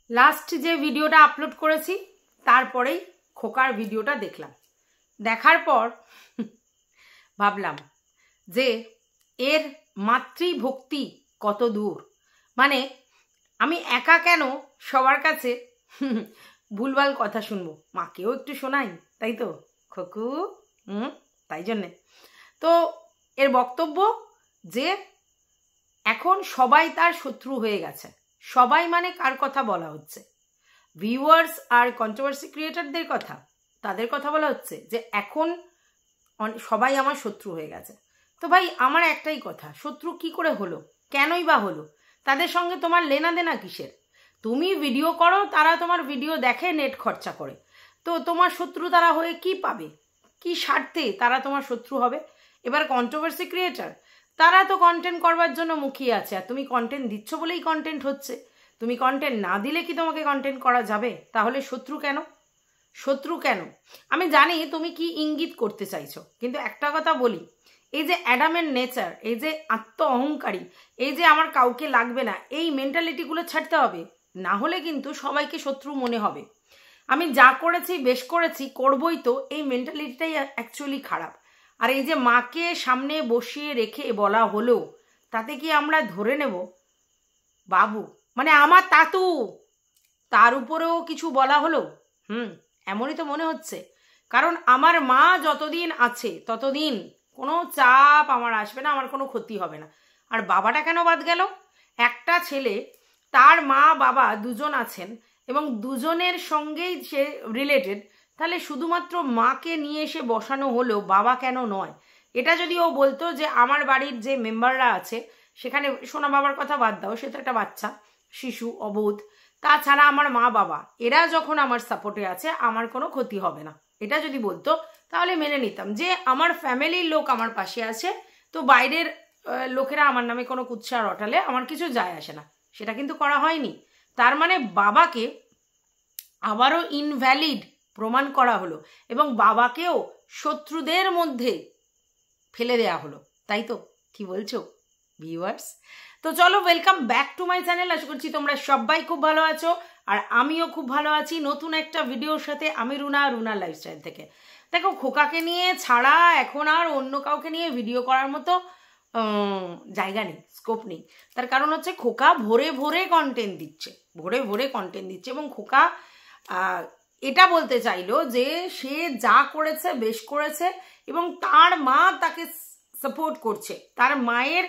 Last যে ভিডিওটা upload করেছি তারপরেই খোকার ভিডিওটা দেখলাম। দেখার পর ভাবলাম যে এর মাতৃভক্তি কত দূর। মানে আমি একা কেন সবার কাছে ভুলভাল কথা শুনবো, মাকেও একটু শোনাই, তাই তো খোকু। তাই জন্যে তো এর বক্তব্য যে এখন সবাই তার শত্রু হয়ে গেছে। সবাই মানে কার কথা বলা হচ্ছে? ভিউয়ার্স আর কন্ট্রোভার্সি ক্রিয়েটরদের কথা, তাদের কথা বলা হচ্ছে যে এখন সবাই আমার শত্রু হয়ে গেছে। তো ভাই আমার একটাই কথা, শত্রু কি করে হলো, কেনই বা হলো? তাদের সঙ্গে তোমার লেনা দেনা কিসের? তুমি ভিডিও করো, তারা তোমার ভিডিও দেখে, নেট খরচা করে, তো তোমার শত্রু তারা হয়ে কি পাবে? কি স্বার্থে তারা তোমার শত্রু হবে? এবার কন্ট্রোভার্সি ক্রিয়েটর, তারা তো কন্টেন্ট করবার জন্য মুখিয়ে আছে, আর তুমি কন্টেন্ট দিচ্ছ বলেই কন্টেন্ট হচ্ছে। তুমি কন্টেন্ট না দিলে কি তোমাকে কন্টেন্ট করা যাবে? তাহলে শত্রু কেন? শত্রু কেন? আমি জানি তুমি কি ইঙ্গিত করতে চাইছো, কিন্তু একটা কথা বলি, এই যে অ্যাডামের নেচার, এই যে আত্ম অহংকারী, এই যে আমার কাউকে লাগবে না, এই মেন্টালিটিগুলো ছাড়তে হবে, না হলে কিন্তু সবাইকে শত্রু মনে হবে। আমি যা করেছি, বেশ করেছি, করবই তো, এই মেন্টালিটিটাই অ্যাকচুয়ালি খারাপ। আর এই যে মাকে সামনে বসিয়ে রেখে বলা হলো, তাতে কি আমরা ধরে নেব বাবু মানে আমার তাতু, তার উপরেও কিছু বলা হলো? এমনই তো মনে হচ্ছে। কারণ আমার মা যতদিন আছে ততদিন কোনো চাপ আমার আসবে না, আমার কোনো ক্ষতি হবে না। আর বাবাটা কেন বাদ গেল? একটা ছেলে, তার মা বাবা দুজন আছেন এবং দুজনের সঙ্গেই সে রিলেটেড, তাহলে শুধুমাত্র মাকে নিয়ে এসে বসানো হলো, বাবা কেন নয়? এটা যদি ও বলতো যে আমার বাড়ির যে মেম্বাররা আছে সেখানে, সোনা বাবার কথা বাদ দাও, সে তো একটা বাচ্চা শিশু, অবোধ, তাছাড়া আমার মা বাবা এরা যখন আমার সাপোর্টে আছে আমার কোনো ক্ষতি হবে না, এটা যদি বলতো তাহলে মেনে নিতাম যে আমার ফ্যামিলির লোক আমার পাশে আছে, তো বাইরের লোকেরা আমার নামে কোনো কুৎসা রটালে আমার কিছু যায় আসে না। সেটা কিন্তু করা হয়নি। তার মানে বাবাকে আবারও ইনভ্যালিড প্রমাণ করা হলো এবং বাবাকেও শত্রুদের মধ্যে ফেলে দেয়া হলো, তাই তো? কি বলছো ভিউয়ার্স? তো চলো, welcome back to my channel. আশা করছি তোমরা সবাই খুব ভালো আছো আর আমিও খুব ভালো আছি নতুন একটা ভিডিওর সাথে। আমি রুনা লাইফস্টাইল থেকে। দেখো, খোকাকে নিয়ে ছাড়া এখন আর অন্য কাউকে নিয়ে ভিডিও করার মতো জায়গা নেই, স্কোপ নেই। তার কারণ হচ্ছে খোকা ভোরে ভোরে কন্টেন্ট দিচ্ছে, এবং খোকা এটা বলতে চাইলো যে সে যা করেছে বেশ করেছে এবং তার মা তাকে সাপোর্ট করছে, তার মায়ের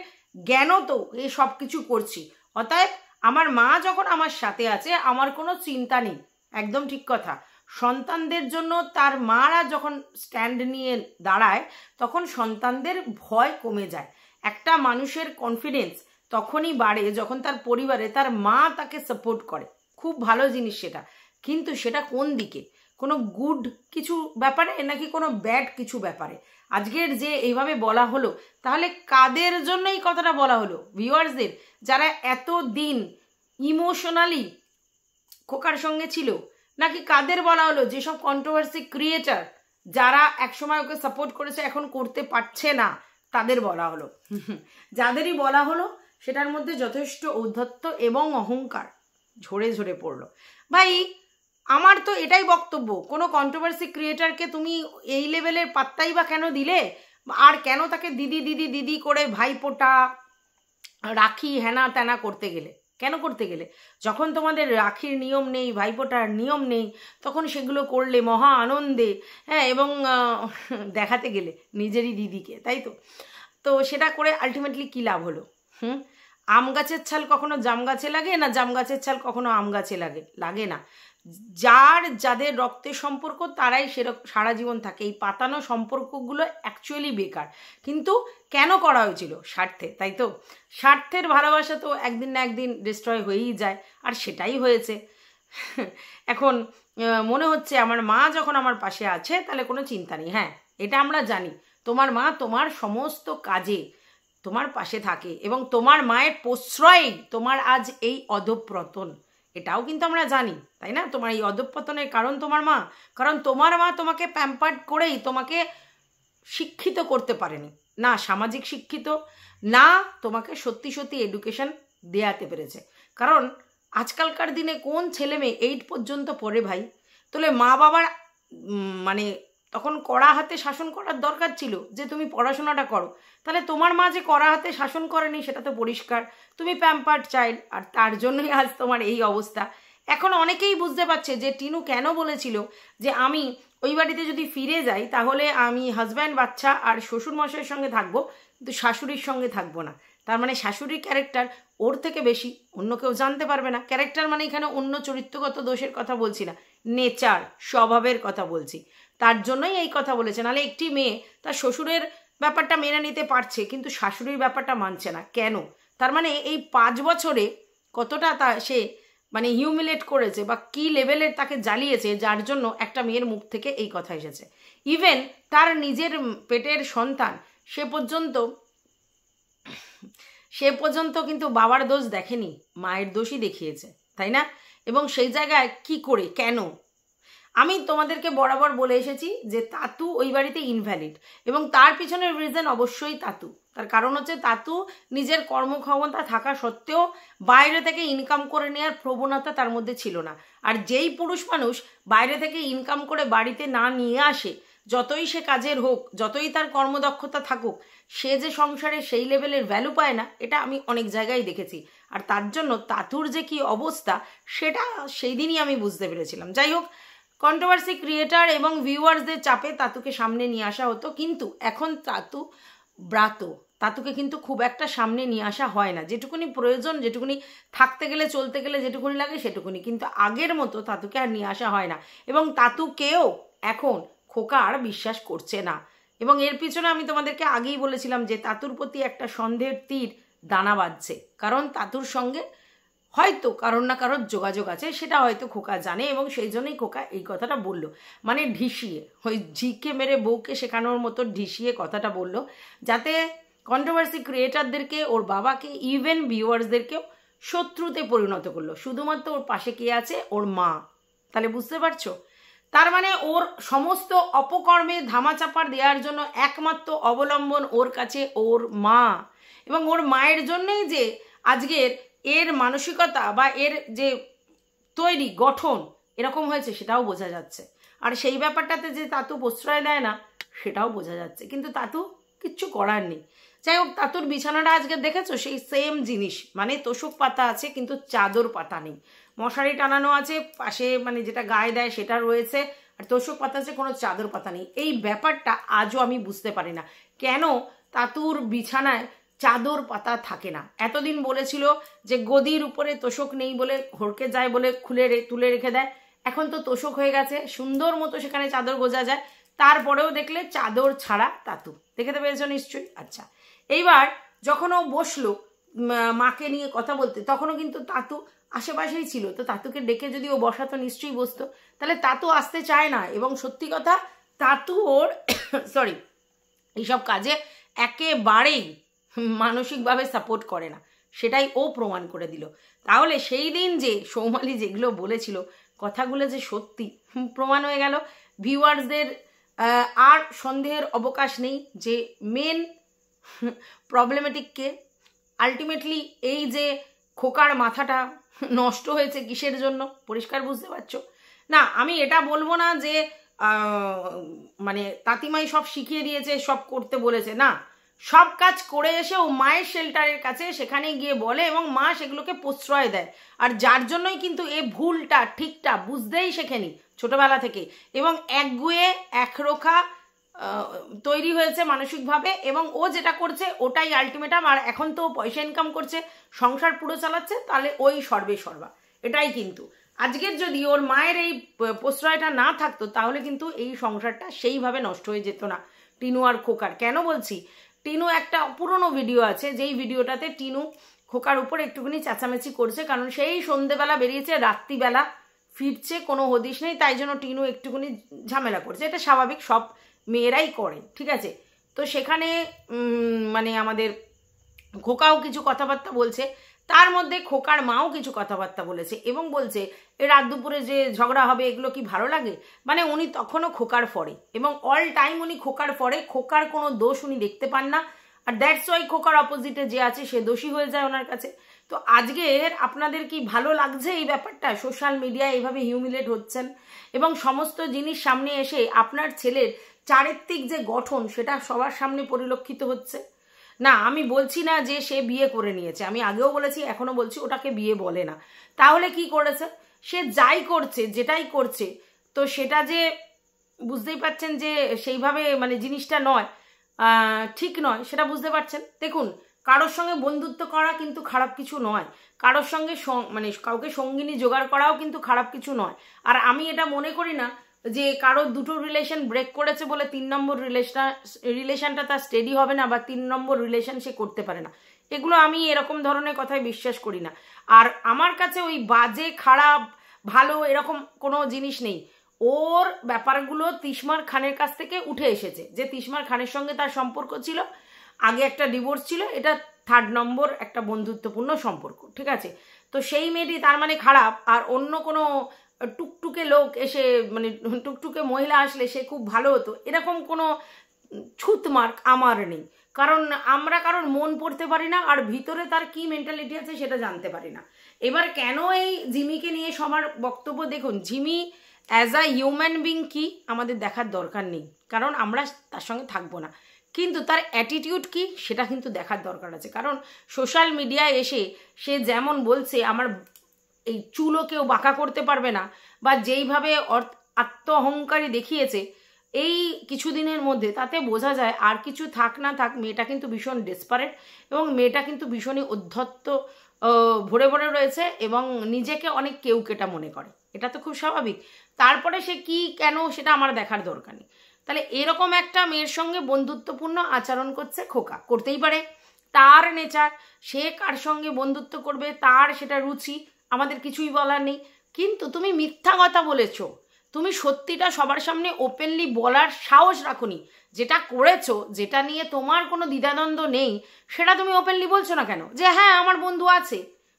জ্ঞান তো এই সব কিছু করছি, অতএব আমার মা যখন আমার সাথে আছে আমার কোনো চিন্তা নেই। একদম ঠিক কথা। সন্তানদের জন্য তার মারা যখন স্ট্যান্ড নিয়ে দাঁড়ায় তখন সন্তানদের ভয় কমে যায়। একটা মানুষের কনফিডেন্স তখনই বাড়ে যখন তার পরিবারে তার মা তাকে সাপোর্ট করে। খুব ভালো জিনিস সেটা, কিন্তু সেটা কোন দিকে? কোনো গুড কিছু ব্যাপারে নাকি কোনো ব্যাড কিছু ব্যাপারে? আজকের যে এইভাবে বলা হলো, তাহলে কাদের জন্য এই কথাটা বলা হলো? ভিউয়ার্সদের, যারা এত দিন ইমোশনালি খোকার সঙ্গে ছিল, নাকি কাদের বলা হলো? যেসব কন্ট্রোভার্সি ক্রিয়েটার যারা একসময় ওকে সাপোর্ট করেছে এখন করতে পারছে না, তাদের বলা হলো। যাদেরই বলা হলো সেটার মধ্যে যথেষ্ট ঔদ্ধত্য এবং অহংকার ঝরে ঝরে পড়লো। ভাই আমার তো এটাই বক্তব্য, কোনো কন্ট্রোভার্সি ক্রিয়েটারকে তুমি এই লেভেলের পাত্তাই বা কেন দিলে? আর কেন তাকে দিদি দিদি দিদি করে ভাইপোটা রাখি হেনা তেনা করতে গেলে? কেন করতে গেলে? যখন তোমাদের রাখির নিয়ম নেই, ভাইপোটার নিয়ম নেই, তখন সেগুলো করলে মহা আনন্দে, হ্যাঁ, এবং দেখাতে গেলে নিজেরই দিদিকে, তাই তো? তো সেটা করে আলটিমেটলি কী লাভ হলো? আম গাছের ছাল কখনো জাম গাছে লাগে না, জাম গাছের ছাল কখনো আম গাছে লাগে না। যাদের রক্তের সম্পর্ক তারাই সেরকম সারা জীবন থাকে। এই পাতানো সম্পর্কগুলো অ্যাকচুয়ালি বেকার। কিন্তু কেন করা হয়েছিল? স্বার্থে, তাই তো? স্বার্থের ভালোবাসা তো একদিন না একদিন ডিস্ট্রয় হয়েই যায়, আর সেটাই হয়েছে। এখন মনে হচ্ছে আমার মা যখন আমার পাশে আছে তাহলে কোনো চিন্তা নেই। হ্যাঁ, এটা আমরা জানি, তোমার মা তোমার সমস্ত কাজে তোমার পাশে থাকে এবং তোমার মায়ের প্রশ্রয়ে তোমার আজ এই অধঃপতন, এটাও কিন্তু আমরা জানি, তাই না? তোমার এই অধঃপতনের কারণ তোমার মা, কারণ তোমার মা তোমাকে প্যাম্পার্ড করেই তোমাকে শিক্ষিত করতে পারেনি, না সামাজিক শিক্ষিত, না তোমাকে সত্যি সত্যি এডুকেশন দেয়াতে পেরেছে। কারণ আজকালকার দিনে কোন ছেলে মেয়ে 8 পর্যন্ত পড়ে ভাই? তাহলে মা বাবার মানে তখন কড়া হাতে শাসন করার দরকার ছিল যে তুমি পড়াশোনাটা করো। তাহলে তোমার মা যে কড়া হাতে শাসন করেনি সেটা তো পরিষ্কার, তুমি প্যাম্পার্ড চাইল্ড, আর তার জন্যই আজ তোমার এই অবস্থা। এখন অনেকেই বুঝতে পারছে যে টিনু কেন বলেছিল যে আমি ওই বাড়িতে যদি ফিরে যাই তাহলে আমি হাজব্যান্ড, বাচ্চা আর শ্বশুরমশাইয়ের সঙ্গে থাকবো, কিন্তু শাশুড়ির সঙ্গে থাকবো না। তার মানে শাশুড়ির ক্যারেক্টার ওর থেকে বেশি অন্য কেউ জানতে পারবে না। ক্যারেক্টার মানে এখানে অন্য চরিত্রগত দোষের কথা বলছি না, নেচার, স্বভাবের কথা বলছি। তার জন্যই এই কথা বলেছে। নাহলে একটি মেয়ে তার শ্বশুরের ব্যাপারটা মেনে নিতে পারছে কিন্তু শাশুড়ির ব্যাপারটা মানছে না কেন? তার মানে এই 5 বছরে কতটা সে মানে হিউমিলেট করেছে বা কি লেভেলের তাকে জ্বালিয়েছে, যার জন্য একটা মেয়ের মুখ থেকে এই কথা এসেছে। ইভেন তার নিজের পেটের সন্তান সে পর্যন্ত কিন্তু বাবার দোষ দেখেনি, মায়ের দোষই দেখিয়েছে, তাই না? এবং সেই জায়গায় কি করে, কেন? আমি তোমাদেরকে বরাবর বলে এসেছি যে তাতু ওই বাড়িতে ইনভ্যালিড, এবং তার পিছনের রিজন অবশ্যই তাতু। তার কারণ হচ্ছে তাতু নিজের কর্মক্ষমতা থাকা সত্ত্বেও বাইরে থেকে ইনকাম করে নেওয়ার প্রবণতা তার মধ্যে ছিল না। আর যেই পুরুষ মানুষ বাইরে থেকে ইনকাম করে বাড়িতে না নিয়ে আসে, যতই সে কাজের হোক, যতই তার কর্মদক্ষতা থাকুক, সে যে সংসারে সেই লেভেলের ভ্যালু পায় না, এটা আমি অনেক জায়গায় দেখেছি। আর তার জন্য তাতুর যে কি অবস্থা সেটা সেই দিনই আমি বুঝতে পেরেছিলাম। যাই হোক, কন্ট্রোভার্সি ক্রিয়েটার এবং ভিউয়ার্সদের চাপে তাতুকে সামনে নিয়ে আসা হতো, কিন্তু এখন তাতুকে কিন্তু খুব একটা সামনে নিয়ে আসা হয় না। যেটুকুনি প্রয়োজন, যেটুকুনি থাকতে গেলে চলতে গেলে যেটুকুনি লাগে সেটুকুনি, কিন্তু আগের মতো তাতুকে আর নিয়ে আসা হয় না। এবং তাতুকেও এখন খোকা আর বিশ্বাস করছে না। এবং এর পিছনে আমি তোমাদেরকে আগেই বলেছিলাম যে তাতুর প্রতি একটা সন্দেহের তীর দানা বাঁধছে, কারণ তাতুর সঙ্গে হয়তো কারোর না কারোর যোগাযোগ আছে, সেটা হয়তো খোকা জানে, এবং সেই জন্যই খোকা এই কথাটা বলল, মানে ঢিসিয়ে, ওই ঝিকে মেরে বউকে শেখানোর মতো ঢিসিয়ে কথাটা বলল, যাতে কন্ট্রোভার্সি ক্রিয়েটারদেরকে, ওর বাবাকে, ইভেন ভিউয়ার্সদেরকেও শত্রুতে পরিণত করলো। শুধুমাত্র ওর পাশে কে আছে? ওর মা। তাহলে বুঝতে পারছো? তার মানে ওর সমস্ত অপকর্মে ধামাচাপা দেওয়ার জন্য একমাত্র অবলম্বন ওর কাছে ওর মা, এবং ওর মায়ের জন্যই যে আজকের এর মানসিকতা বা এর যে তৈরি গঠন এরকম হয়েছে সেটাও বোঝা যাচ্ছে। আর সেই ব্যাপারটাতে যে তাতু প্রশ্রয় দেয় না সেটাও বোঝা যাচ্ছে, কিন্তু তাতু কিচ্ছু করার নেই। যাই হোক, তাতুর বিছানাটা আজকে দেখেছো? সেই সেম জিনিস, মানে তোষক পাতা আছে কিন্তু চাদর পাতা নেই, মশারি টানানো আছে পাশে, মানে যেটা গায়ে দেয় সেটা রয়েছে, আর তোষক পাতা আছে, কোনো চাদর পাতা নেই। এই ব্যাপারটা আজও আমি বুঝতে পারি না কেন তাতুর বিছানায় চাদর পাতা থাকে না। এতদিন বলেছিল যে গদির উপরে তোষক নেই বলে, হড়কে যায় বলে তুলে রেখে দেয়, এখন তো তোষক হয়ে গেছে, সুন্দর মতো সেখানে চাদর গোজা যায়। তারপরেও দেখলে চাদর ছাড়া তাতু, দেখতে পেয়েছো নিশ্চয়ই? আচ্ছা, এইবার যখন ও বসলো মাকে নিয়ে কথা বলতে, তখনও কিন্তু তাতু আশেপাশেই ছিল, তো তাতুকে ডেকে যদি ও বসাতো নিশ্চয়ই বসতো। তাহলে তাতু আসতে চায় না, এবং সত্যি কথা তাতু ওর এইসব কাজে একেবারেই মানসিকভাবে সাপোর্ট করে না, সেটাই ও প্রমাণ করে দিল। তাহলে সেই দিন যে সৌমালি যেগুলো বলেছিল কথাগুলো যে সত্যি প্রমাণ হয়ে গেল। ভিউয়ার্সদের আর সন্দেহের অবকাশ নেই যে মেন প্রবলেমেটিক কে। আলটিমেটলি এই যে খোকার মাথাটা নষ্ট হয়েছে কিসের জন্য পরিষ্কার বুঝতে পারছো না। আমি এটা বলবো না যে মানে তাতিমাই সব শিখিয়ে দিয়েছে, সব করতে বলেছে, না, সব কাজ করে এসে ও মায়ের শেল্টারের কাছে সেখানে গিয়ে বলে এবং মা সেগুলোকে প্রশ্রয় দেয়। আর যার জন্যই কিন্তু এ ভুলটা ঠিকটা বুঝতেই শেখেনি ছোটবেলা থেকে, এবং একগুয়ে একরোখা তৈরি হয়েছে মানসিকভাবে, এবং ও যেটা করছে ওটাই আলটিমেটাম। আর এখন তো পয়সা ইনকাম করছে, সংসার পুরো চালাচ্ছে, তাহলে ওই সর্বে সর্বা, এটাই কিন্তু। আজকের যদি ওর মায়ের এই প্রশ্রয়টা না থাকতো তাহলে কিন্তু এই সংসারটা সেইভাবে নষ্ট হয়ে যেত না টিনু আর খোকার। কেন বলছি? টিনু একটা পুরনো ভিডিও আছে, যেই ভিডিওটাতে টিনু খোকার উপর একটুখানি চেঁচামেচি করছে, কারণ সেই সন্ধেবেলা বেরিয়েছে, রাত্রিবেলা ফিরছে, কোনো হদিশ নেই, তাই জন্য টিনু একটুখানি ঝামেলা করছে। এটা স্বাভাবিক, সব মেয়েরাই করে, ঠিক আছে? তো সেখানে মানে আমাদের খোকাও কিছু কথাবার্তা বলছে, তার মধ্যে খোকার মাও কিছু কথাবার্তা বলেছে, এবং বলছে এ রাত দুপুরে যে ঝগড়া হবে এগুলো কি ভালো লাগে? মানে উনি তখনও খোকার ফরে, এবং অল টাইম উনি খোকার ফরে, খোকার কোনো দোষ উনি দেখতে পান না। আর দ্যাটস ওয়াই খোকার অপোজিটে যে আছে সে দোষী হয়ে যায় ওনার কাছে। তো আজকের আপনাদের কি ভালো লাগছে এই ব্যাপারটা? সোশ্যাল মিডিয়ায় এইভাবে হিউমিলেট হচ্ছেন এবং সমস্ত জিনিস সামনে এসে আপনার ছেলের চারিত্রিক যে গঠন সেটা সবার সামনে পরিলক্ষিত হচ্ছে। না, আমি বলছি না যে সে বিয়ে করে নিয়েছে, আমি আগেও বলেছি এখনো বলছি ওটাকে বিয়ে বলে না। তাহলে কি করেছে? সে যাই করছে, যেটাই করছে, তো সেটা যে বুঝতেই পারছেন যে সেইভাবে মানে জিনিসটা নয়, ঠিক নয়, সেটা বুঝতে পারছেন। দেখুন, কারোর সঙ্গে বন্ধুত্ব করা কিন্তু খারাপ কিছু নয়, কারোর সঙ্গে মানে কাউকে সঙ্গিনী জোগাড় করাও কিন্তু খারাপ কিছু নয়। আর আমি এটা মনে করি না যে কারো দুটো রিলেশন ব্রেক করেছে বলে 3 নম্বর রিলেশনটা তার স্টেডি হবে না বা 3 নম্বর রিলেশন সে করতে পারে না। এগুলো আমি এরকম ধরনের কথায় বিশ্বাস করি না। আর আমার কাছে ওই বাজে খারাপ ভালো এরকম কোনো জিনিস নেই। ওর ব্যাপারগুলো তিশমার খানের কাছ থেকে উঠে এসেছে, যে তিশমার খানের সঙ্গে তার সম্পর্ক ছিল, আগে একটা ডিভোর্স ছিল, এটা 3rd নম্বর একটা বন্ধুত্বপূর্ণ সম্পর্ক, ঠিক আছে। তো সেই মেয়েটি তার মানে খারাপ, আর অন্য কোনো টুকটুকে লোক এসে মানে টুকটুকে মহিলা আসলে সে খুব ভালো হতো, এরকম কোনো ছুতমার্ক আমার নেই। কারণ আমরা কারোর মন পড়তে পারি না, আর ভিতরে তার কি মেন্টালিটি আছে সেটা জানতে পারি না। এবার কেন এই জিমিকে নিয়ে সবার বক্তব্য, দেখুন Jimmy as a human being কি আমাদের দেখার দরকার নেই, কারণ আমরা তার সঙ্গে থাকবো না, কিন্তু তার অ্যাটিটিউড কি সেটা কিন্তু দেখার দরকার আছে। কারণ সোশ্যাল মিডিয়ায় এসে সে যেমন বলছে আমার এই চুলও কেউ বাঁকা করতে পারবে না, বা যেইভাবে আত্ম অহংকারী দেখিয়েছে এই কিছুদিনের মধ্যে, তাতে বোঝা যায় আর কিছু থাক না থাক মেয়েটা কিন্তু ভীষণ ডেসপারেট, এবং মেয়েটা কিন্তু ভীষণই উদ্ধত্ত ভরে ভরে রয়েছে এবং নিজেকে অনেক কেউকেটা মনে করে, এটা তো খুব স্বাভাবিক। তারপরে সে কি কেন সেটা আমার দেখার দরকার নেই। তাহলে এরকম একটা মেয়ের সঙ্গে বন্ধুত্বপূর্ণ আচরণ করছে খোকা, করতেই পারে, তার নেচার, সে কার সঙ্গে বন্ধুত্ব করবে তার সেটা রুচি, আমাদের কিছুই বলার নেই। কিন্তু তুমি মিথ্যা কথা বলেছো, তুমি সত্যিটা সবার সামনে ওপেনলি বলার সাহস রাখোনি, যেটা করেছো, যেটা নিয়ে তোমার কোনো দ্বিধাদ্বন্দ্ব নেই, সেটা তুমি ওপেনলি বলছো না কেন? যে হ্যাঁ আমার বন্ধু আছে,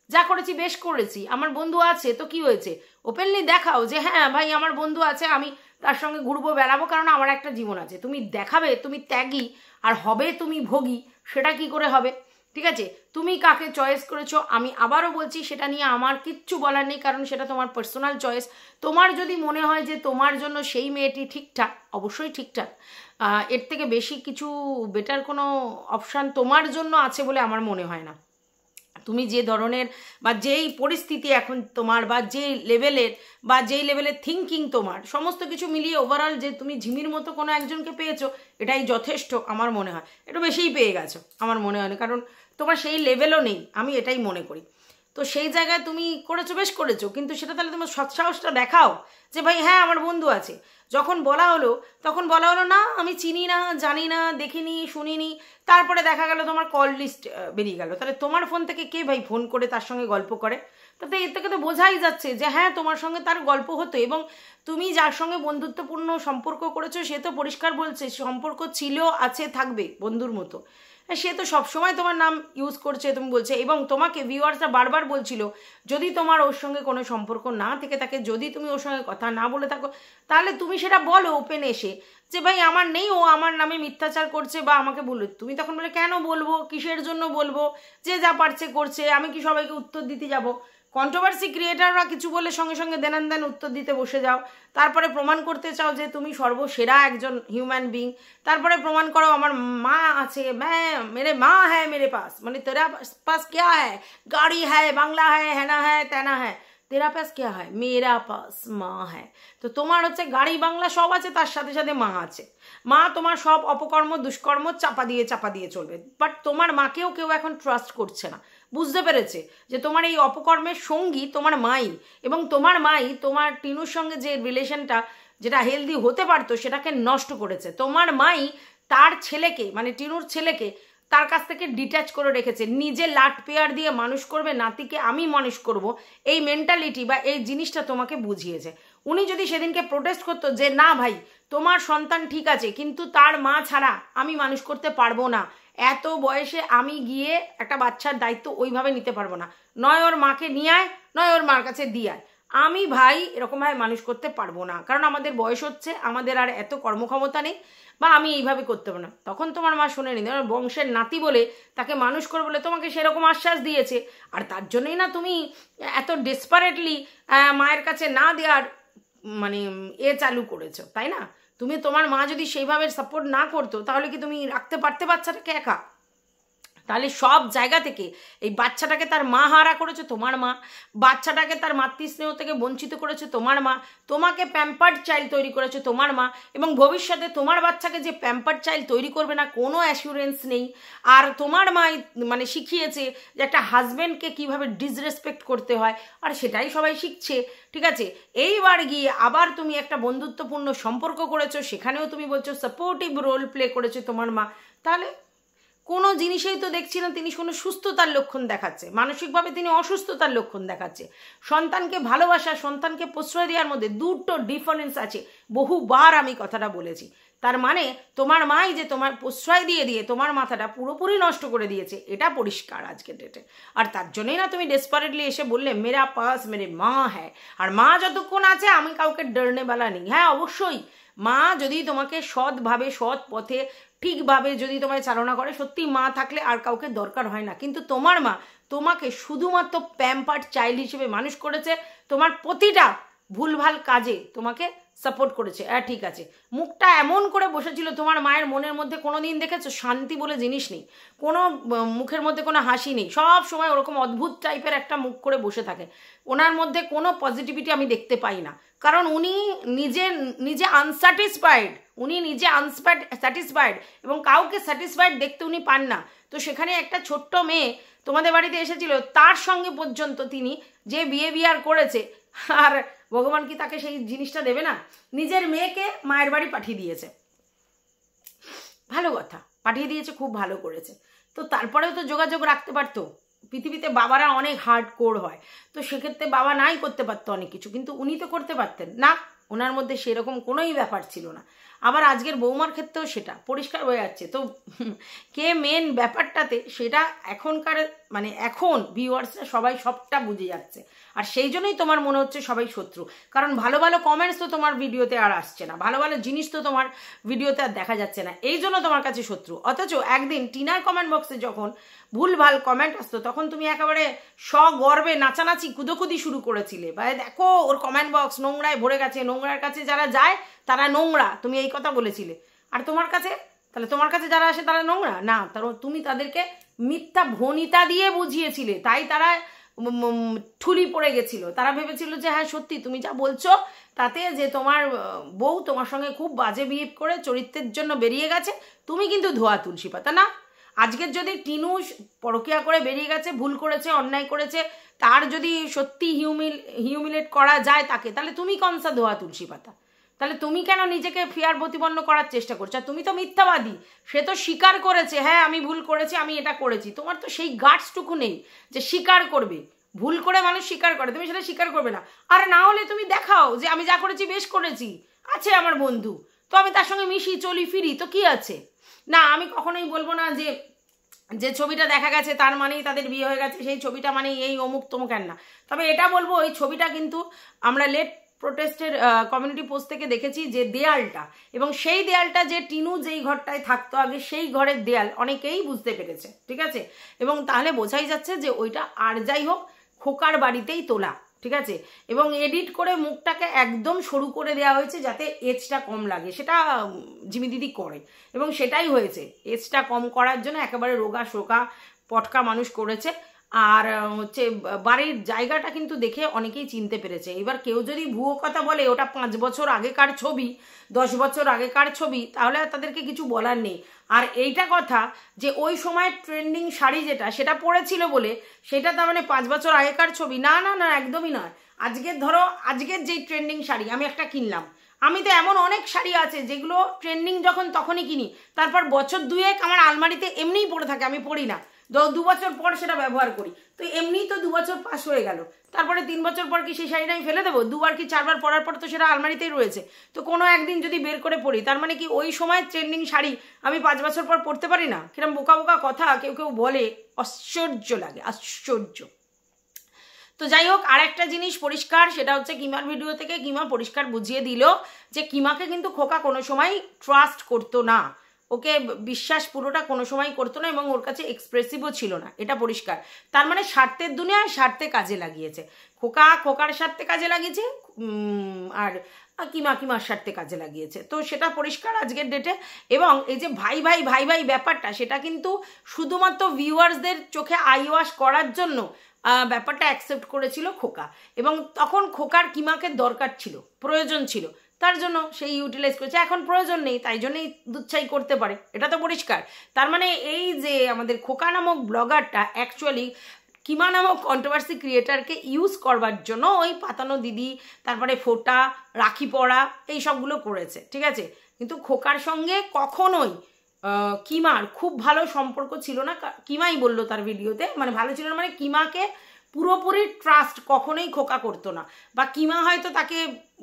যা করেছি বেশ করেছি, আমার বন্ধু আছে, তো কি হয়েছে? ওপেনলি দেখাও যে হ্যাঁ ভাই আমার বন্ধু আছে, আমি তার সঙ্গে ঘুরবো বেড়াবো, কারণ আমার একটা জীবন আছে। তুমি দেখাবে তুমি ত্যাগী আর হবে তুমি ভোগী, সেটা কি করে হবে? ঠিক আছে, তুমি কাকে চয়েস করেছো আমি আবারও বলছি সেটা নিয়ে আমার কিচ্ছু বলার নেই, কারণ সেটা তোমার পার্সোনাল চয়েস। তোমার যদি মনে হয় যে তোমার জন্য সেই মেয়েটি ঠিকঠাক, অবশ্যই ঠিকঠাক, এর থেকে বেশি কিছু বেটার কোনো অপশান তোমার জন্য আছে বলে আমার মনে হয় না। তুমি যে ধরনের বা যেই পরিস্থিতি এখন তোমার, বা যেই লেভেলের থিঙ্কিং তোমার, সমস্ত কিছু মিলিয়ে ওভারঅল যে তুমি ঝিমির মতো কোনো একজনকে পেয়েছো, এটাই যথেষ্ট আমার মনে হয়। একটু বেশিই পেয়ে গেছো আমার মনে হয় না, কারণ তোমার সেই লেভেলও নেই, আমি এটাই মনে করি। তো সেই জায়গায় তুমি করেছো, বেশ করেছো, কিন্তু সেটা তাহলে তোমার সৎসাহসটা দেখাও যে ভাই হ্যাঁ আমার বন্ধু আছে। যখন বলা হলো তখন বলা হলো না আমি চিনি না, জানি না, দেখিনি, শুনিনি। তারপরে দেখা গেল তোমার কল লিস্ট বেরিয়ে গেল। তাহলে তোমার ফোন থেকে কে ভাই ফোন করে তার সঙ্গে গল্প করে? তাতে এর থেকে তো বোঝাই যাচ্ছে যে হ্যাঁ তোমার সঙ্গে তার গল্প হতো, এবং তুমি যার সঙ্গে বন্ধুত্বপূর্ণ সম্পর্ক করেছো সে তো পরিষ্কার বলছে সম্পর্ক ছিল, আছে, থাকবে বন্ধুর মতো। সে তো সবসময় তোমার নাম ইউজ করছে, তুমি বলছে, এবং তোমাকে ভিউয়ার্সরা বারবার বলছিল যদি তোমার ওর সঙ্গে কোনো সম্পর্ক না থেকে থাকে, যদি তুমি ওর সঙ্গে কথা না বলে থাকো, তাহলে তুমি সেটা বলো ওপেন এসে যে ভাই আমার নেই, ও আমার নামে মিথ্যাচার করছে বা আমাকে বললো। তুমি তখন বলে কেন বলবো, কিসের জন্য বলবো, যে যা পারছে করছে, আমি কি সবাইকে উত্তর দিতে যাব? কন্ট্রোভার্সি ক্রিয়েটাররা কিছু বলে সঙ্গে সঙ্গে দেন উত্তর দিতে বসে যাও, তারপরে প্রমাণ করতে চাও যে তুমি সর্বসেরা একজন হিউম্যান বিং, তারপরে প্রমাণ করো আমার মা আছে, মেরে মা হ্যায় মেরে পাস, মানে তেরা পাস ক্যা হ্যায়, গাড়ি হ্যায়, বাংলা হ্যায়, হেনা হ্যায়, তেনা হ্যায়, তেরা পাস ক্যা হয়, মেরা পাস মা হ্যায়। তো তোমার হচ্ছে গাড়ি বাংলা সব আছে, তার সাথে সাথে মা আছে। মা তোমার সব অপকর্ম দুষ্কর্ম চাপা দিয়ে চলবে, বাট তোমার মাকেও কেউ এখন ট্রাস্ট করছে না, বুঝতে পেরেছে যে তোমার এই অপকর্মের সঙ্গী তোমার মাই, এবং তোমার মাই তোমার টিনুর সঙ্গে যে রিলেশনটা যেটা হেলদি হতে পারতো সেটাকে নষ্ট করেছে। তোমার মাই তার ছেলেকে মানে টিনুর ছেলেকে তার কাছ থেকে ডিট্যাচ করে রেখেছে, নিজে লাট পেয়ার দিয়ে মানুষ করবে, নাতিকে আমি মানুষ করব, এই মেন্টালিটি বা এই জিনিসটা তোমাকে বুঝিয়েছে। উনি যদি সেদিনকে প্রোটেস্ট করতো যে না ভাই তোমার সন্তান ঠিক আছে কিন্তু তার মা ছাড়া আমি মানুষ করতে পারবো না, এত বয়সে আমি গিয়ে একটা বাচ্চার দায়িত্ব ওইভাবে নিতে পারবো না, নয় ওর মাকে নিয়ে আয়, নয় ওর মার কাছে দিয়ে আয়, আমি ভাই এরকমভাবে মানুষ করতে পারবো না, কারণ আমাদের বয়স হচ্ছে, আমাদের আর এত কর্মক্ষমতা নেই, বা আমি এইভাবে করতে পারবো না। তখন তোমার মা শোনেনি, বংশের নাতি বলে তাকে মানুষ করে বলে তোমাকে সেরকম আশ্বাস দিয়েছে, আর তার জন্যই না তুমি এত ডেসপারেটলি মায়ের কাছে না দেওয়ার মানে চালু করেছো, তাই না? তুমি তোমার মা যদি সেইভাবে সাপোর্ট না করতো তাহলে কি তুমি রাখতে পারতে বাচ্চাটাকে একা? তাহলে সব জায়গা থেকে এই বাচ্চাটাকে তার মা হারা করেছে তোমার মা, বাচ্চাটাকে তার মাতৃস্নেহ থেকে বঞ্চিত করেছে তোমার মা, তোমাকে প্যাম্পার্ড চাইল্ড তৈরি করেছে তোমার মা, এবং ভবিষ্যতে তোমার বাচ্চাকে যে প্যাম্পার্ড চাইল্ড তৈরি করবে না কোনো অ্যাসিউরেন্স নেই। আর তোমার মা মানে শিখিয়েছে যে একটা হাজব্যান্ডকে কীভাবে ডিসরেসপেক্ট করতে হয়, আর সেটাই সবাই শিখছে, ঠিক আছে? এইবার গিয়ে আবার তুমি একটা বন্ধুত্বপূর্ণ সম্পর্ক করেছো, সেখানেও তুমি বলছো সাপোর্টিভ রোল প্লে করেছে তোমার মা। তাহলে কোনো জিনিসেই তো দেখছি না তিনি কোনো সুস্থতার লক্ষণ দেখাচ্ছে, মানসিকভাবে তিনি অসুস্থতার লক্ষণ দেখাচ্ছে। সন্তানকে ভালোবাসা, সন্তানকে প্রশ্রয় দেওয়ার মধ্যে দুটো ডিফারেন্স আছে, বহুবার আমি কথাটা বলেছি। তার মানে তোমার মাই যে তোমার প্রশ্রয় দিয়ে দিয়ে তোমার মাথাটা পুরোপুরি নষ্ট করে দিয়েছে, এটা পরিষ্কার আজকের ডেটে। আর তার জন্যই না তুমি ডেসপারেটলি এসে বললে মেরা পাস মেরে মা হ্যাঁ, আর মা যতক্ষণ আছে আমি কাউকে ডরনেওয়ালা নেই। হ্যাঁ অবশ্যই মা যদি তোমাকে সৎভাবে সৎ পথে ঠিকভাবে যদি তোমায় চালনা করে, সত্যি মা থাকলে আর কাউকে দরকার হয় না। কিন্তু তোমার মা তোমাকে শুধুমাত্র প্যাম্পার্ড চাইল্ড হিসেবে মানুষ করেছে, তোমার প্রতিটা ভুলভাল কাজে তোমাকে সাপোর্ট করেছে। ঠিক আছে, মুখটা এমন করে বসেছিল তোমার মায়ের মনের মধ্যে, কোনো দিন দেখেছো শান্তি বলে জিনিস নেই, কোনো মুখের মধ্যে কোনো হাসি নেই, সব সময় ওরকম অদ্ভুত টাইপের একটা মুখ করে বসে থাকে। ওনার মধ্যে কোনো পজিটিভিটি আমি দেখতে পাই না, কারণ উনি নিজে আনস্যাটিসফাইড, উনি নিজে আনস্যাটিসফাইড এবং কাউকে স্যাটিসফাইড দেখতে উনি পান না। তো সেখানে একটা ছোট্ট মেয়ে তোমাদের বাড়িতে এসেছিল, তার সঙ্গে পর্যন্ত তিনি যে বিহেভিয়ার করেছে, আর ভগবান কি তাকে সেই জিনিসটা দেবে না? নিজের মেয়েকে মায়ের বাড়ি পাঠিয়ে দিয়েছে, ভালো কথা, পাঠিয়ে দিয়েছে, খুব ভালো করেছে। তো তারপরেও তো যোগাযোগ রাখতে পারতো। পৃথিবীতে বাবারা অনেক হার্ড কোর হয়, তো সেক্ষেত্রে বাবা নাই করতে পারতো অনেক কিছু, কিন্তু উনি তো করতে পারতেন না, ওনার মধ্যে সেরকম কোনোই ব্যাপার ছিল না। আবার আজকের বৌমার ক্ষেত্রেও সেটা পরিষ্কার হয়ে যাচ্ছে। তো কে মেন ব্যাপারটাতে সেটা এখনকার মানে এখন ভিউয়ার্সরা সবাই সবটা বুঝে যাচ্ছে, আর সেই জন্যই তোমার মনে হচ্ছে সবাই শত্রু, কারণ ভালো ভালো কমেন্টস তো তোমার ভিডিওতে আর আসছে না, ভালো ভালো জিনিস তো তোমার ভিডিওতে আর দেখা যাচ্ছে না, এই জন্য তোমার কাছে শত্রু। অথচ একদিন টিনার কমেন্ট বক্সে যখন ভুলভাল কমেন্ট আসতো তখন তুমি একেবারে সগর্বে নাচানাচি কুদোকুদি শুরু করেছিলে, ভাই দেখো ওর কমেন্ট বক্স নোংরায় ভরে গেছে, নোংরার কাছে যারা যায় তারা নোংরা, তুমি এই কথা বলেছিলে। আর তোমার কাছে, তাহলে তোমার কাছে যারা আসে তারা নোংরা না? তুমি তাদেরকে মিথ্যা ভনিতা দিয়ে বুঝিয়েছিলে, তাই তারা ঠুলি পড়ে গেছিল। তারা ভেবেছিল যে হ্যাঁ সত্যি তুমি যা বলছো তাতে যে তোমার বউ তোমার সঙ্গে খুব বাজে বিহেভ করে চরিত্রের জন্য বেরিয়ে গেছে, তুমি কিন্তু ধোয়া তুলসী পাতা না। আজকের যদি টিনু পরকিয়া করে বেরিয়ে গেছে, ভুল করেছে, অন্যায় করেছে, তার যদি সত্যি হিউমিলেট করা যায় তাকে, তাহলে তুমি কনসা ধোয়া তুলসী পাতা? তাহলে তুমি কেন নিজেকে ফিয়ার প্রতিপন্ন করার চেষ্টা করছো? আর তুমি তো মিথ্যাবাদী, সে তো স্বীকার করেছে হ্যাঁ আমি ভুল করেছি, আমি এটা করেছি। তোমার তো সেই গাটসটুকু নেই যে স্বীকার করবে। ভুল করে মানুষ স্বীকার করে, তুমি সেটা স্বীকার করবে না। আর না হলে তুমি দেখাও যে আমি যা করেছি বেশ করেছি, আছে আমার বন্ধু, তো আমি তার সঙ্গে মিশি চলি ফিরি, তো কি আছে? না, আমি কখনোই বলবো না যে যে ছবিটা দেখা গেছে তার মানেই তাদের বিয়ে হয়ে গেছে, সেই ছবিটা মানেই এই অমুক তমুক না। তবে এটা বলবো ওই ছবিটা কিন্তু আমরা লেট প্রোটেস্টের কমিউনিটি পোস্ট থেকে দেখেছি যে দেয়ালটা, এবং সেই দেয়ালটা যে টিনু যেই ঘরটায় থাকতো আগে সেই ঘরের দেয়াল অনেকেই বুঝতে পেরেছে, ঠিক আছে? এবং তাহলে বোঝাই যাচ্ছে যে ওইটা আর যাই হোক খোকার বাড়িতেই তোলা, ঠিক আছে? এবং এডিট করে মুখটাকে একদম সরু করে দেওয়া হয়েছে যাতে এজটা কম লাগে, সেটা জিমি দিদি করে এবং সেটাই হয়েছে। এজটা কম করার জন্য একেবারে রোগা শোকা পটকা মানুষ করেছে। আর হচ্ছে বাড়ির জায়গাটা কিন্তু দেখে অনেকেই চিনতে পেরেছে। এবার কেউ যদি ভুয়ো কথা বলে ওটা 5 বছর আগেকার ছবি, 10 বছর আগেকার ছবি, তাহলে তাদেরকে কিছু বলার নেই। আর এইটা কথা যে ওই সময় ট্রেন্ডিং শাড়ি যেটা সেটা পরেছিল বলে সেটা তার মানে 5 বছর আগেকার ছবি, না না না, একদমই নয়। আজকের ধরো আজকের যেই ট্রেন্ডিং শাড়ি আমি একটা কিনলাম, আমি তো এমন অনেক শাড়ি আছে যেগুলো ট্রেন্ডিং যখন তখনই কিনি, তারপর বছর 2 আমার আলমারিতে এমনিই পড়ে থাকে, আমি পরি না, 2 বছর পর সেটা ব্যবহার করি। তো এমনিই তো 2 বছর পাস হয়ে গেল, তারপরে 3 বছর পর কি সেই শাড়িটা আমি ফেলে দেবো? 2বার কি 4বার পরার পর তো সেটা আলমারিতেই রয়েছে। তো কোনো একদিন যদি বের করে পরি, তার মানে কি ওই সময় ট্রেন্ডিং শাড়ি আমি 5 বছর পর পরতে পারি না? কিরম বোকা বোকা কথা কেউ কেউ বলে, আশ্চর্য লাগে, আশ্চর্য। তো যাই হোক, আর একটা জিনিস পরিষ্কার, সেটা হচ্ছে কিমার ভিডিও থেকে কিমা পরিষ্কার বুঝিয়ে দিল যে কিমাকে কিন্তু খোকা কোনো সময় ট্রাস্ট করতো না, ওকে বিশ্বাস পুরোটা কোনো সময় করতো না এবং ওর কাছে এক্সপ্রেসিভও ছিল না, এটা পরিষ্কার। তার মানে স্বার্থের দুনিয়ায় স্বার্থে কাজে লাগিয়েছে, খোকার স্বার্থে কাজে লাগিয়েছে, আর কিমার স্বার্থে কাজে লাগিয়েছে। তো সেটা পরিষ্কার আজকের ডেটে। এবং এই যে ভাই ভাই ভাই ভাই ব্যাপারটা, সেটা কিন্তু শুধুমাত্র ভিউয়ার্সদের চোখে আই ওয়াশ করার জন্য ব্যাপারটা অ্যাকসেপ্ট করেছিল খোকা, এবং তখন খোকার কিমাকে দরকার ছিল, প্রয়োজন ছিল, তার জন্য সেই ইউটিলাইজ করেছে। এখন প্রয়োজন নেই, তাই জন্যই দুচ্ছাই করতে পারে, এটা তো পরিষ্কার। তার মানে এই যে আমাদের খোকা নামক ব্লগারটা অ্যাকচুয়ালি কিমা নামক কন্ট্রোভার্সি ক্রিয়েটারকে ইউজ করবার জন্য ওই পাতানো দিদি, তারপরে ফোটা, রাখি পরা, এই সবগুলো করেছে, ঠিক আছে। কিন্তু খোকার সঙ্গে কখনোই কিমার খুব ভালো সম্পর্ক ছিল না, কিমাই বললো তার ভিডিওতে, মানে ভালো ছিল না মানে কিমাকে পুরোপুরি ট্রাস্ট কখনোই খোকা করতো না, বা কিমা হয়তো তাকে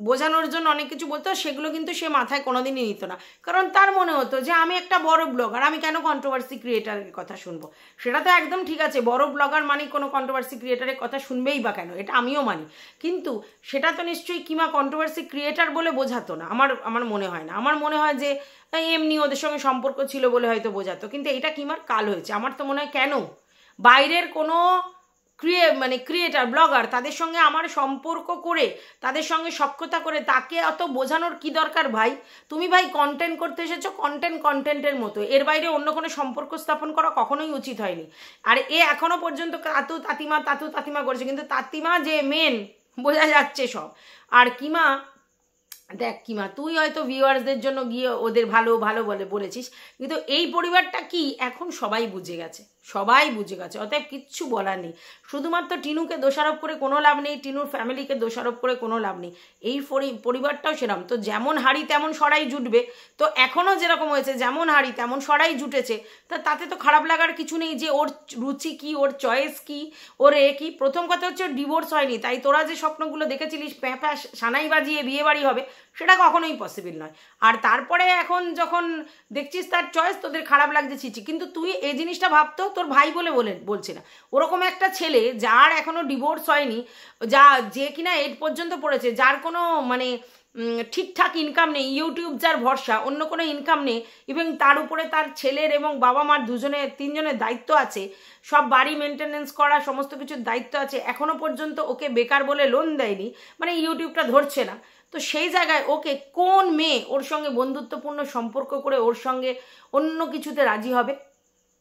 বোঝানোর জন্য অনেক কিছু বলতো, সেগুলো কিন্তু সে মাথায় কোনোদিনই নিত না, কারণ তার মনে হতো যে আমি একটা বড় ব্লগার, আমি কেন কন্ট্রোভার্সি ক্রিয়েটারের কথা শুনবো। সেটা তো একদম ঠিক আছে, বড় ব্লগার মানে কোনো কন্ট্রোভার্সি ক্রিয়েটারের কথা শুনবেই বা কেন, এটা আমিও মানি, কিন্তু সেটা তো নিশ্চয়ই কিমা কন্ট্রোভার্সি ক্রিয়েটার বলে বোঝাতো না, আমার মনে হয় না। আমার মনে হয় যে এমনি ওদের সঙ্গে সম্পর্ক ছিল বলে হয়তো বোঝাতো, কিন্তু এটা কিমার কাল হয়েছে। আমার তো মনে হয় কেন বাইরের কোনো ক্রিয়েটার ব্লগার তাদের সঙ্গে আমার সম্পর্ক করে, তাদের সঙ্গে সখ্যতা করে তাকে অত বোঝানোর কি দরকার ভাই? তুমি ভাই কন্টেন্ট করতে এসেছো, কন্টেন্টের মতো, এর বাইরে অন্য কোনো সম্পর্ক স্থাপন করা কখনোই উচিত হয়নি। আর এ এখনো পর্যন্ত তাতু তাতিমা করেছে, কিন্তু তাতিমা যে মেন বোঝা যাচ্ছে সব। আর কিমা, দেখ কিমা, তুই হয়তো ভিউয়ার্সদের জন্য গিয়ে ওদের ভালো ভালো বলেছিস, কিন্তু এই পরিবারটা কি এখন সবাই বুঝে গেছে, অতএব কিচ্ছু বলার নেই। শুধুমাত্র টিনুকে দোষারোপ করে কোনো লাভ নেই, টিনুর ফ্যামিলিকে দোষারোপ করে কোনো লাভ নেই। এই পরিবারটাও সেরকম, তো যেমন হাড়ি তেমন সরাই জুটবে। তো এখনও যেরকম হয়েছে, যেমন হাড়ি তেমন সরাই জুটেছে, তাতে তো খারাপ লাগার কিছু নেই যে ওর রুচি কি, ওর চয়েস কি, ওর কি। প্রথম কথা হচ্ছে ডিভোর্স হয়নি, তাই তোরা যে স্বপ্নগুলো দেখেছিলিস প্যাঁপা সানাই বাজিয়ে বিয়ে বাড়ি হবে, সেটা কখনোই পসিবল নয়। আর তারপরে এখন যখন দেখছিস তার চয়েস, তোদের খারাপ লাগছে ছিচি, কিন্তু তুই এই জিনিসটা ভাবতো, তোর ভাই বলছি না, ওরকম একটা ছেলে যার এখনো ডিভোর্স হয়নি, যে কিনা 8 পর্যন্ত পড়েছে, যার কোনো মানে ঠিকঠাক ইনকাম নেই, ইউটিউব যার ভরসা, অন্য কোনো ইনকাম নেই, এবং তার উপরে তার ছেলের এবং বাবা মার তিনজনের দায়িত্ব আছে, সব বাড়ি মেনটেনেন্স করা, সমস্ত কিছুর দায়িত্ব আছে, এখনো পর্যন্ত ওকে বেকার বলে লোন দেয়নি, মানে ইউটিউবটা ধরছে না। তো সেই জায়গায় ওকে কোন মেয়ে ওর সঙ্গে বন্ধুত্বপূর্ণ সম্পর্ক করে ওর সঙ্গে অন্য কিছুতে রাজি হবে?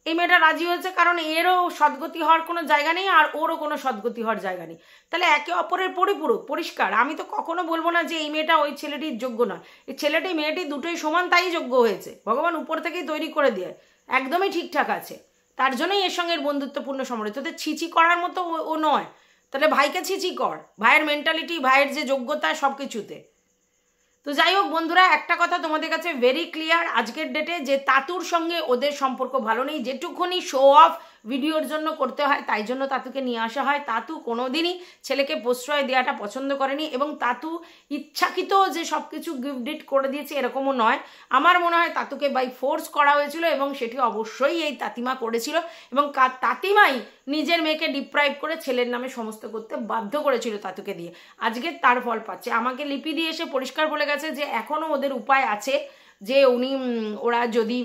এই মেয়েটা রাজি হয়েছে কারণ এরও সদ্গতি হওয়ার কোনো জায়গা নেই, আর ওরও কোনো সদ্গতি হওয়ার জায়গা নেই, তাহলে একে অপরের পরিপূরক, পরিষ্কার। আমি তো কখনো বলবো না যে এই মেয়েটা ওই ছেলেটির যোগ্য নয়, এই ছেলেটি মেয়েটি দুটোই সমান, তাই যোগ্য হয়েছে, ভগবান উপর থেকেই তৈরি করে দিয়ে একদমই ঠিকঠাক আছে, তার জন্যই এর সঙ্গে বন্ধুত্বপূর্ণ সম্পর্ক। তোদের ছিচি করার মতো ও নয়, তাহলে ভাইকে ছিচি কর, ভাইয়ের মেন্টালিটি, ভাইয়ের যে যোগ্যতা সব কিছুতে। তো যাই হোক বন্ধুরা, একটা কথা তোমাদের কাছে ভেরি ক্লিয়ার আজকের ডেটে, যে তাতুর সঙ্গে ওদের সম্পর্ক ভালো নেই, যেটুকুনি শো অফ ভিডিওর জন্য করতে হয় তাই জন্য তাতুকে নিয়ে আসা হয়। তাতু কোনোদিনই ছেলেকে প্রশ্রয় দেওয়াটা পছন্দ করেনি, এবং তাতু ইচ্ছাকৃত যে সব কিছু গিফট করে দিয়েছে এরকমও নয়। আমার মনে হয় তাতুকে বাই ফোর্স করা হয়েছিল, এবং সেটি অবশ্যই এই তাতিমা করেছিল, এবং তাতিমাই নিজের মেয়েকে ডিপ্রাইভ করে ছেলের নামে সমস্ত করতে বাধ্য করেছিল তাতুকে দিয়ে। আজকে তার ফল পাচ্ছে। আমাকে লিপি দিয়ে এসে পরিষ্কার বলে গেছে যে এখনও ওদের উপায় আছে, যে ওরা যদি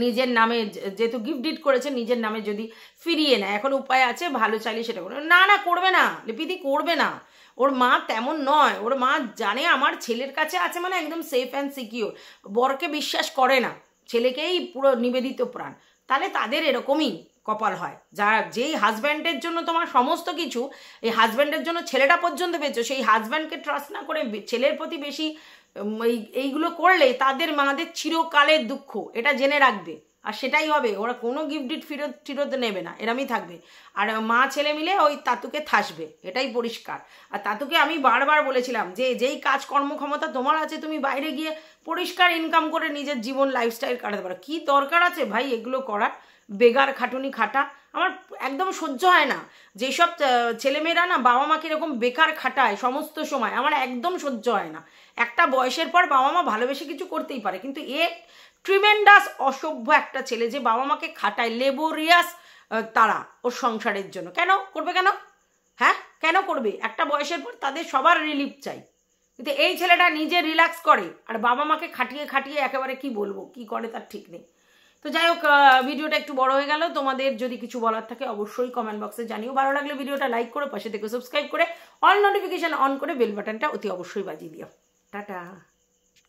নিজের নামে, যেহেতু গিফট করেছে, নিজের নামে যদি ফিরিয়ে নেয়, এখন উপায় আছে, ভালো চাইলে সেটা করবে না, করবে না, লিপিদি করবে না। ওর মা তেমন নয়, ওর মা জানে আমার ছেলের কাছে আছে মানে একদম সেফ অ্যান্ড সিকিউর, বরকে বিশ্বাস করে না, ছেলেকেই পুরো নিবেদিত প্রাণ। তাহলে তাদের এরকমই কপাল হয়, যেই হাজব্যান্ডের জন্য তোমার সমস্ত কিছু, এই হাজব্যান্ডের জন্য ছেলেটা পর্যন্ত পেয়েছো, সেই হাজব্যান্ডকে ট্রাস্ট না করে ছেলের প্রতি বেশি এইগুলো করলে তাদের মাদের চিরকালের দুঃখ, এটা জেনে রাখবে। আর সেটাই হবে, ওরা কোনো গিফট ফিরত নেবে না, এরমই থাকবে। আর মা ছেলে মিলে ওই তাতুকে থাসবে, এটাই পরিষ্কার। আর তাতুকে আমি বারবার বলেছিলাম যে যেই কাজ কর্মক্ষমতা তোমার আছে, তুমি বাইরে গিয়ে পরিষ্কার ইনকাম করে নিজের জীবন লাইফস্টাইল কাটাতে পারো, কি দরকার আছে ভাই এগুলো করার? বেগার খাটুনি খাটা আমার একদম সহ্য হয় না। যেসব ছেলেমেয়েরা না বাবা মাকে এরকম বেকার খাটায় সমস্ত সময়, আমার একদম সহ্য হয় না। একটা বয়সের পর বাবা মা ভালোবেসে কিছু করতেই পারে, কিন্তু ট্রিমেন্ডাস অসভ্য একটা ছেলে যে বাবা মাকে খাটায়, লেবোরিয়াস তারা ওর সংসারের জন্য। কেন করবে? কেন হ্যাঁ কেন করবে? একটা বয়সের পর তাদের সবার রিলিফ চাই, কিন্তু এই ছেলেটা নিজে রিল্যাক্স করে আর বাবা মাকে খাটিয়ে খাটিয়ে একেবারে কি বলবো কি করে তার ঠিক নেই। তো যাই হোক, ভিডিওটা একটু বড় হয়ে গেল। তোমাদের যদি কিছু বলার থাকে অবশ্যই কমেন্ট বক্সে জানিও। ভালো লাগলে ভিডিওটা লাইক করে পাশে থেকে সাবস্ক্রাইব করে অল নোটিফিকেশন অন করে বেল বাটনটা অতি অবশ্যই বাজিয়ে দিও। টাটা।